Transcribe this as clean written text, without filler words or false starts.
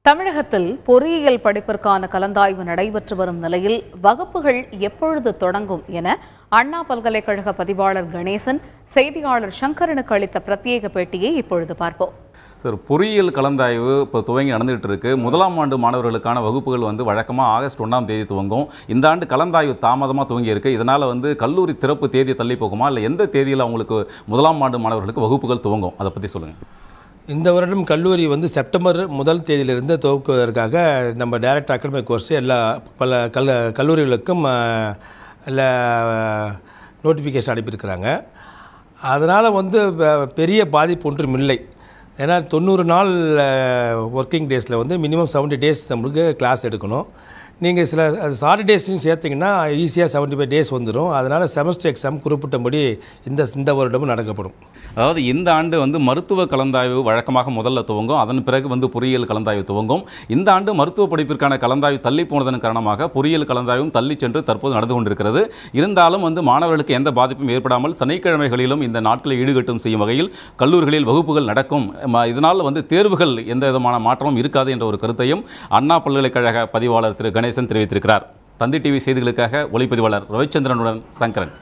தமிழகத்தில் பொறியியல் படிப்பிற்கான கலந்தாய்வு நடைபெற்று வரும் நிலையில் வகுப்புகள் எப்பொழுது தொடங்கும் என அண்ணா பல்கலைக்கழக பதிவாளர் கணேசன் செய்தியாளர் சங்கரனுக்கு அளித்த பிரத்யேக பேட்டியை இப்பொழுது பார்ப்போம். சார், பொறியியல் கலந்தாய்வு இப்போ துவங்கி நடந்துகிட்டு இருக்கு. முதலாம் ஆண்டு மாணவர்களுக்கான வகுப்புகள் வழக்கமாக ஆகஸ்ட் 1ஆம் தேதி துவங்கும். இந்த ஆண்டு கலந்தாய்வு தாமதமாக துவங்கி இருக்கு. இதனால் கல்லூரி திறப்பு தேதி தள்ளி போகுமா, இல்லை எந்த தேதியில் அவங்களுக்கு முதலாம் ஆண்டு மாணவர்களுக்கு வகுப்புகள் துவங்கும், அதை பற்றி சொல்லுங்கள். இந்த வருடம் கல்லூரி செப்டம்பர் 1 தேதியிலிருந்து துவக்குவதற்காக நம்ம டைரக்ட் அகாடமிக் கோர்ஸ் பல கல்லூரிகளுக்கும் நோட்டிஃபிகேஷன் அனுப்பியிருக்கிறாங்க. அதனால் பெரிய பாதிப்பு ஒன்றும் இல்லை. ஏன்னா 90 நாள் ஒர்க்கிங் டேஸில் மினிமம் 70 டேஸ் நம்மளுக்கு கிளாஸ் எடுக்கணும். நீங்கள் சில சாட்டர்டேஸையும் சேர்த்திங்கன்னா ஈஸியாக 75 டேஸ் வந்துடும். அதனால் செமஸ்டர் எக்ஸாம் குறிப்பிட்டபடி இந்த வருடமும் நடக்கப்படும். அதாவது இந்த ஆண்டு மருத்துவ கலந்தாய்வு வழக்கமாக முதல்ல துவங்கும். அதன் பிறகு பொறியியல் கலந்தாய்வு துவங்கும். இந்த ஆண்டு மருத்துவ படிப்பிற்கான கலந்தாய்வு தள்ளி போனதன் காரணமாக பொறியியல் கலந்தாய்வும் தள்ளி சென்று தற்போது நடந்து கொண்டிருக்கிறது. இருந்தாலும் மாணவர்களுக்கு எந்த பாதிப்பும் ஏற்படாமல் சனிக்கிழமைகளிலும் இந்த நாட்களை ஈடுகட்டும் செய்யும் வகையில் கல்லூரிகளில் வகுப்புகள் நடக்கும். இதனால் தேர்வுகள் எந்த விதமான மாற்றமும் இருக்காது என்ற ஒரு கருத்தையும் அண்ணா பல்கலைக்கழக பதிவாளர் திரு கணேசன் தெரிவித்திருக்கிறார். தந்தி டிவி செய்திகளுக்காக ஒளிப்பதிவாளர் ரவிச்சந்திரனுடன் சங்கரன்.